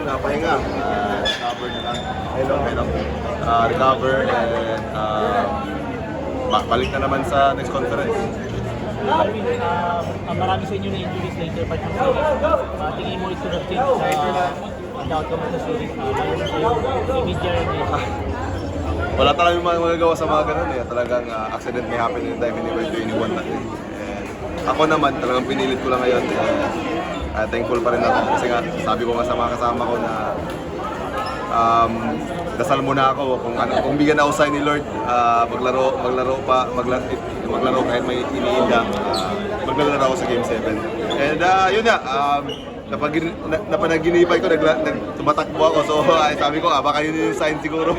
ngayon, pahinga. Recover na lang. Recover and balik na naman sa next conference. Alvin, marami sa inyo na injuries later part ng series. Tingin mo ito nag-change sa outcome of the series. Wala talagang magagawa sa mga ganun eh. Talagang accident may happen anytime, anywhere, to anyone natin. And ako naman, talagang pinilit ko lang ngayon. Thankful pa rin ako kasi nga, sabi ko nga sa mga kasama ko na dasal muna ako kung bigyan ako sign ni Lord, maglaro kahit may iniinda, maglalaro ako sa Game 7. And yun na, napanaginipay ko, tumatakbo ako. So sabi ko, baka yun yung sign siguro.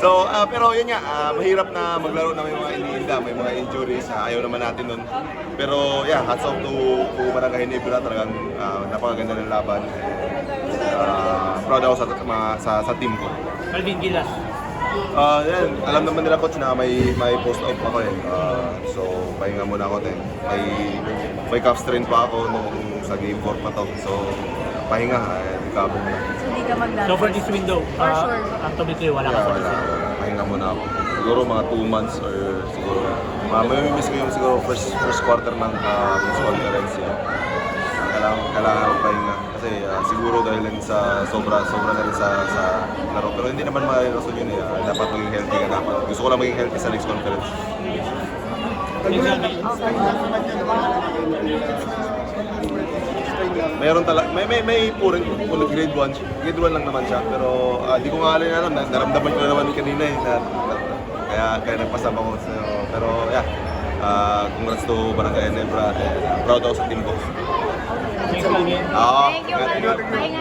So, pero yun nga, mahirap na maglaro na may mga iniinda, may mga injuries, ayaw naman natin nun. Pero yeah, hats off to Barangay Ginebra, talagang napakaganda ng laban. Proud ako sa team ko. Alvin Gilas. Yan, alam naman nila coach na may post-op ako eh. So, pahinga muna ako din. May calf strain pa ako nung sa game 4 pa to. So, pahinga, recover muna. So, hindi ka maglaro? So, for this window, for sure. ang tuloy wala ka sa Wala. Pahinga muna ako. Siguro mga 2 months or siguro. May miss ko yung siguro first quarter ng Miss Conference yan. Kailangan ko pahinga. Kasi siguro dahil lang sa sobra na rin sa laro. Pero hindi naman ma-rason yun eh. Dapat maging healthy ka dapat. Gusto ko lang maging healthy sa next conference. Mayroon talaga, may puro grade 1. Grade 1 lang naman siya. Pero di ko nga alam, naramdaman ko na naman kanina eh. Kaya nagpasama ko sa'yo. Pero yeah, congrats to Barangay Ginebra. Proud ako sa team ko. Thanks, Alvin. Thank you. Bye nga.